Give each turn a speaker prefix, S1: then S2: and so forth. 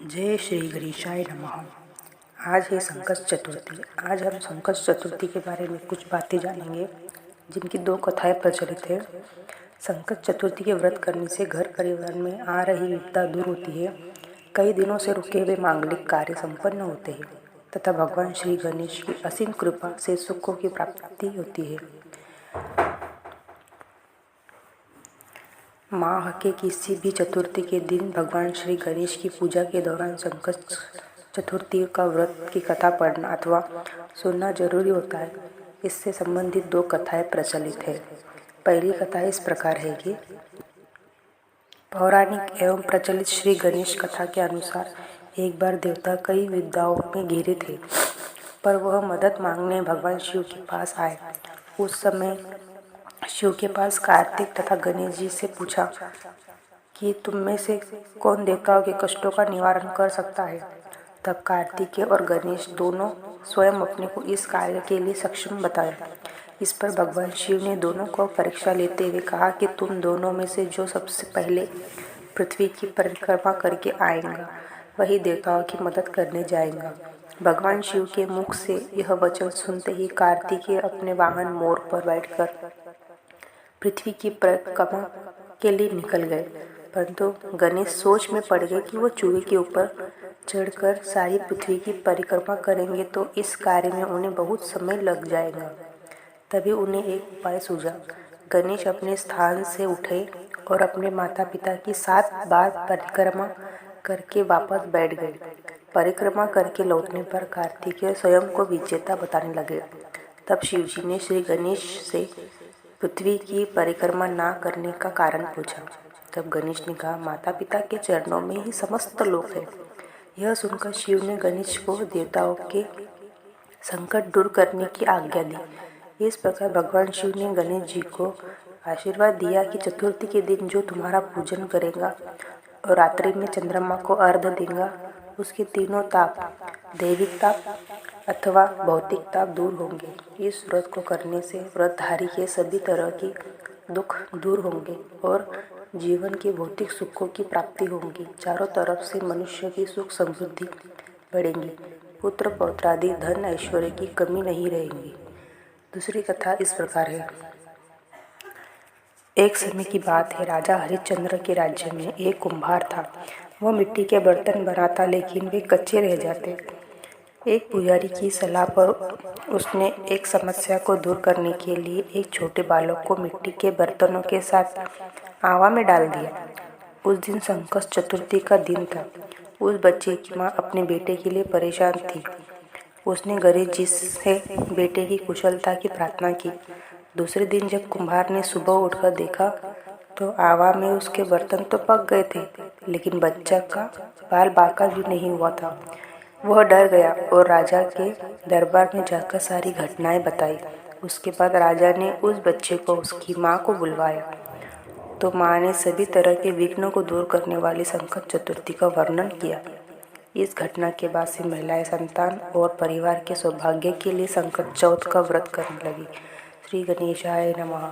S1: जय श्री गणेशाय नमः। आज है संकष्ट चतुर्थी। आज हम संकष्ट चतुर्थी के बारे में कुछ बातें जानेंगे जिनकी दो कथाएं प्रचलित है। संकष्ट चतुर्थी के व्रत करने से घर परिवार में आ रही विपदा दूर होती है, कई दिनों से रुके हुए मांगलिक कार्य संपन्न होते हैं तथा भगवान श्री गणेश की असीम कृपा से सुखों की प्राप्ति होती है। माह के किसी भी चतुर्थी के दिन भगवान श्री गणेश की पूजा के दौरान संकष्ट चतुर्थी का व्रत की कथा पढ़ना अथवा सुनना जरूरी होता है। इससे संबंधित दो कथाएं प्रचलित है। पहली कथा इस प्रकार है कि पौराणिक एवं प्रचलित श्री गणेश कथा के अनुसार एक बार देवता कई विपदाओं में घिरे थे, पर वह मदद मांगने भगवान शिव के पास आए। उस समय शिव के पास कार्तिक तथा गणेश जी से पूछा कि तुम में से कौन देवताओं के कष्टों का निवारण कर सकता है। तब कार्तिकेय और गणेश दोनों स्वयं अपने को इस कार्य के लिए सक्षम बताया। इस पर भगवान शिव ने दोनों को परीक्षा लेते हुए कहा कि तुम दोनों में से जो सबसे पहले पृथ्वी की परिक्रमा करके आएगा वही देवताओं की मदद करने जाएगा। भगवान शिव के मुख से यह वचन सुनते ही कार्तिकेय अपने वाहन मोर पर बैठकर पृथ्वी की परिक्रमा के लिए निकल गए, परंतु गणेश सोच में पड़ गए कि वो चूहे के ऊपर चढ़कर सारी पृथ्वी की परिक्रमा करेंगे तो इस कार्य में उन्हें बहुत समय लग जाएगा। तभी उन्हें एक उपाय सूझा। गणेश अपने स्थान से उठे और अपने माता पिता की 7 बार परिक्रमा करके वापस बैठ गए। परिक्रमा करके लौटने पर कार्तिकेय स्वयं को विजेता बताने लगे। तब शिवजी ने श्री गणेश से पृथ्वी की परिक्रमा ना करने का कारण पूछा। तब गणेश ने कहा, माता पिता के चरणों में ही समस्त लोक है। यह सुनकर शिव ने गणेश को देवताओं के संकट दूर करने की आज्ञा दी। इस प्रकार भगवान शिव ने गणेश जी को आशीर्वाद दिया कि चतुर्थी के दिन जो तुम्हारा पूजन करेगा और रात्रि में चंद्रमा को अर्घ्य देगा, उसके तीनों ताप, दैविक ताप अथवा भौतिक ताप दूर होंगे। इस व्रत को करने से व्रतधारी के सभी तरह की दुख दूर होंगे और जीवन के भौतिक सुखों की प्राप्ति होगी। चारों तरफ से मनुष्य की सुख समृद्धि बढ़ेंगी, पुत्र पौत्रादि धन ऐश्वर्य की कमी नहीं रहेगी। दूसरी कथा इस प्रकार है। एक समय की बात है, राजा हरिश्चंद्र के राज्य में एक कुम्हार था। वह मिट्टी के बर्तन बनाता, लेकिन वे कच्चे रह जाते। एक पुजारी की सलाह पर उसने एक समस्या को दूर करने के लिए एक छोटे बालक को मिट्टी के बर्तनों के साथ आवा में डाल दिया। उस दिन संकष्ट चतुर्थी का दिन था। उस बच्चे की माँ अपने बेटे के लिए परेशान थी। उसने गणेश जी से बेटे की कुशलता की प्रार्थना की। दूसरे दिन जब कुम्हार ने सुबह उठकर देखा तो आवा में उसके बर्तन तो पक गए थे, लेकिन बच्चा का बाल बाका भी नहीं हुआ था। वह डर गया और राजा के दरबार में जाकर सारी घटनाएं बताई। उसके बाद राजा ने उस बच्चे को उसकी माँ को बुलवाया तो माँ ने सभी तरह के विघ्नों को दूर करने वाली संकट चतुर्थी का वर्णन किया। इस घटना के बाद से महिलाएं संतान और परिवार के सौभाग्य के लिए संकट चौथ का व्रत करने लगी। श्री गणेशाय नमः।